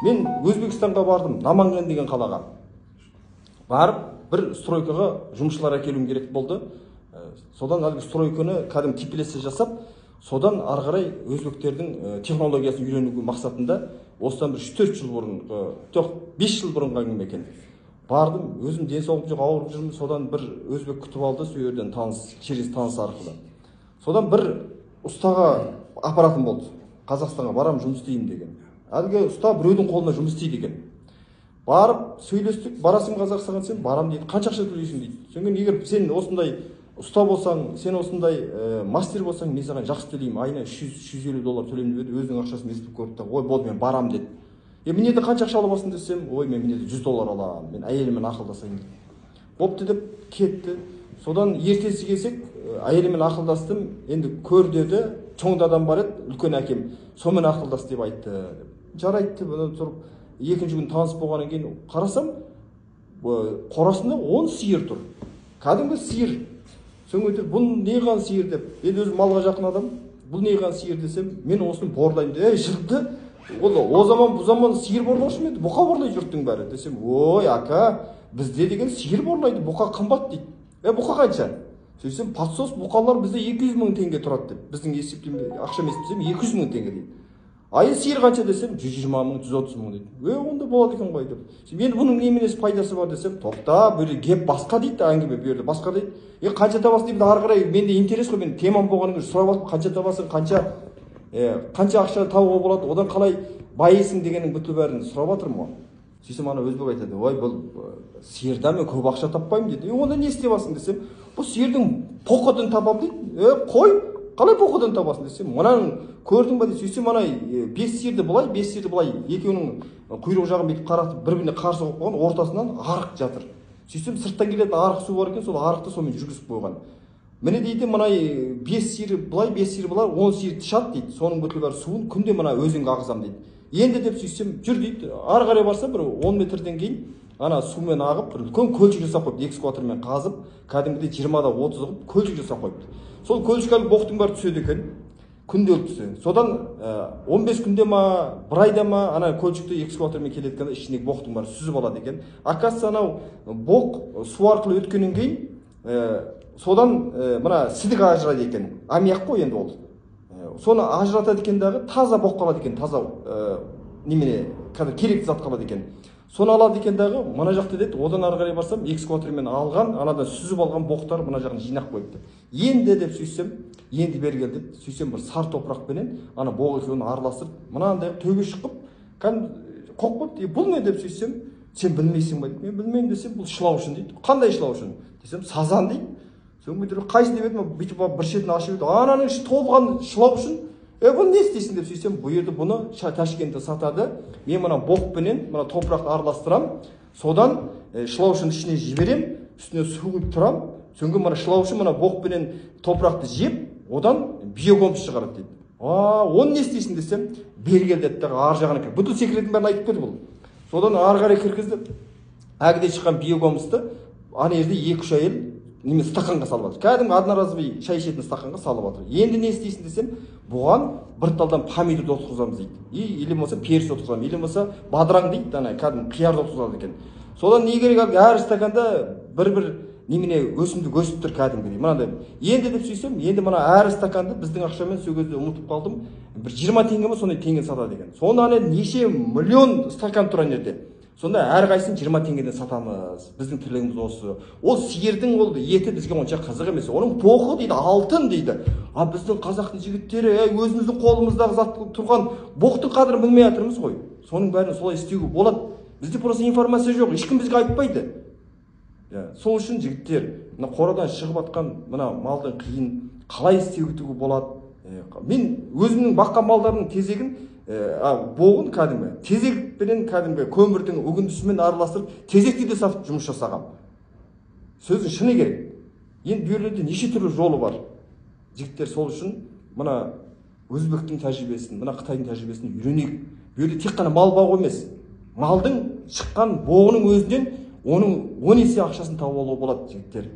Мен Өзбекстанға бардым, Наманган деген қалаға. Барып, бір стройкаға жұмысшылар әкелуім керек болды. Содан әлгі стройканы кәдім типілесе жасап, содан ары қарай өзбектердің технологиясын үйренуге мақсатында осыдан бір 3-4 жыл бұрын, жоқ 5 жыл бұрынғы әңгіме екен. Бардым, өзім денсаулығым жоқ, ауырып жүрмін, содан бір өзбек күтіп алды, сол жерден через таныс арқылы. Содан бір ұстаға апаратым болды. Қазақстанға барам, жұмыс істеймін деген. Әлгі ұста біреудің қолына жұмыс істейді екен. Барып сөйлестік, барасың Қазақстанға десем, барам дейді. Қанша ақша төлейсің дейді. Содан егер сен осындай ұста болсаң, сен осындай мастер болсаң, мен саған жақсы төлеймін. Айына $350 төлеймін деді. Өзінің ақшасын естіп көріп та, ой, болды, мен барам деді. Мен еді қанша ақша аласың десем, ой, мен еді $100 аламын. Мен әйеліммен ақылдасайын деді. Бопты деп кетті. Содан ертесі келсек, әйеліммен ақылдастым. Енді көр деді, чоңды адам бар еді, үлкен әкем. Сонымен ақылдас деп айтты. Жарайды деп тұрып, екінші күн таныс болғаннан кейін қарасам, қорасында 10 сиыр тұр. Кәдімгі сиыр. Соң өтір, бұл неған сиыр деп. Енді өзім малға жақын адам. Бұл неған сиыр десем, мен осыны борлайын. Жырды. О заман, бұл заман сиыр борлаушы ма еді? Бұқа борлай жұрттың бәрі десем, ой, ака, бізде деген сиыр борлайды, бұқа қымбат дейді. Бұқа қанша? Сөйтсем, подсос бұқалар бізде 200 мың теңге тұрады деп. Біздің ақшам есептесем 200 мың теңге дейді. Айы сиыр қанша десем, 120 мың, 130 мың дейді. Онда болады екен ғой деп. Енді бұның неменесі пайдасы бар десем, тоқта, бөлі кеп басқа дейді, әңгіме берді, басқа дейді. Қанша табасың дейді, ары қарай менде интерес қой, мен темам болғанын сұрап алып, қанша табасың, қанша ақша табуға болады, одан қалай байысың дегеннің бүті бәрін сұрап жатырмын ғой. Сөйтсем ана өзбек айтады, ой, бұл сиырдан мен көп ақша таппаймын дейді. Онда не істевасың десем, бұл сиырдың поқыдын табам дейді. Қой, қалай поқыдын табасың десем, мынаның көрдің ба дейді. Сөйтсем ана 5 сиырды былай, 5 сиырды былай, екеуінің құйрық жағын бүйтіп қаратып, бір-біріне қарсы қойып қойған, ортасынан арық жатыр. Сөйтсем сырттан келетін арық су бар екен, сол арықты сонымен жүргізіп қойған. Міне дейді, мына 5 сиыр былай, 5 сиыр былай, 10 сиыр тышат дейді. Соның бүткіл бар суын күнде мына өзенге ағызам дейді. Енді деп сөйтсем, жүр дейді. Ары қарай барса бір 10 метрден кейін ана сумен ағып, бір үлкен көлшік жасап қойыпты, экскаватормен қазып, кәдімгідей 20-да 30 қылып көлшік жасап қойыпты. Сол көлшікке боқтың бәрі түседі екен. Күнделік түседі. Содан 15 күнде ма, бір айда ма, ана көлшікті экскаватормен келеді, ішіндегі боқтың бәрі сүзіп алады екен. Оказывается, анау боқ су арқылы өткеннен кейін содан мына сідік ажырайды екен. Аммиак қой енді ол. Соны ажыратады екен дағы, таза боқ қалады екен, таза немене, керекті зат қалады екен. Соны алады екен дағы, мына жақты деді, одан ары қарай барсам, экскаватормен алған, анадан сүзіп алған боқтар мына жағын жинақ қойыпты. Енді деп сөйсем, енді бері кел деді, сөйсем бір сар топырақпенен ана боқ екеуін араластырып, мынандай төбе шықып, қоқ қойыпты. Бұл не деп сөйсем, сен білмейсің ба дейді. Мен білмеймін десем, бұл шылаушын дейді. Қандай шылаушын? Десем, сазан дейді. Соң қайсын деп едім, бүйтіп бір шетін ашып еді, ананың іші толған шылаушын. Бұл не істейсің деп сөйсем, бұл жерді бұны Ташкентте сатады. Мен мына боқпенен мына топырақты араластырам, содан шылаушын ішіне жіберем, үстіне су құйып тұрам. Соңғы мына шылаушын мына боқпенен топырақты жеп, одан биогомпост шығарады дейді. Оны не істейсің десем, бергел деді, ар жағына кір. Бүткіл секретін бәрін айтып берді бұл. Содан ары қарай кіргізді. Әгіде шыққан биогомпосты ана жерде 2-3 әйел неме стақанға салып жатыр. Кәдімгі одноразовый шай ішетін стақанға салып жатыр. Енді не істейсің десем, бұған бір талдан помидорды отырғызамыз дейді. Или болмаса періс отырғызамыз, или болмаса бадыраң дейді, ана кәдімгі қиярды отырғызады екен. Содан не керек, әр стаканда бір немене өсімдік өсіп тұр кәдімгідей. Мынандай. Енді деп сөйсем, енді мына әр стаканды біздің ақшамен сол кезде ұмытып қалдым. Бір 20 теңге ме сондай теңге сатады екен. Сонда ана неше миллион стакан тұр ана жерде. Сонда әрқайсысын 20 теңгеден сатамыз. Біздің тірлігіміз осы. Ол сиырдың ол еті бізге онша қызық емес. Оның поқы дейді, алтын дейді. Біздің қазақтың жігіттері өзіміздің қолымыздағы зат тұрған боқтың қадірін білмей жатырмыз ғой. Соның бәрін солай істеуге болады. Бізде просто информация жоқ. Ешкім бізге айтпайды. Сол үшін жігіттер, мына қорадан шығып жатқан мына малдың қиын қалай істеуге болады. Мен өзімнің баққан малдардың тезегін боғын кәдімгі тезекпенен кәдімгі көмірдің үгіндісімен араластырып тезекті де сатып жұмыс жасағам. Сөздің шыны керек. Енді бүйірлерде неше түрлі жолы бар. Жігіттер сол үшін мына өзбектің тәжірибесін, мына Қытайдың тәжірибесін үйренейік. Бүйірлерде тек қана мал бағу емес. Малдың шыққан боғының өзінен оның 10 есе ақшасын тауып алуға болады жігіттер.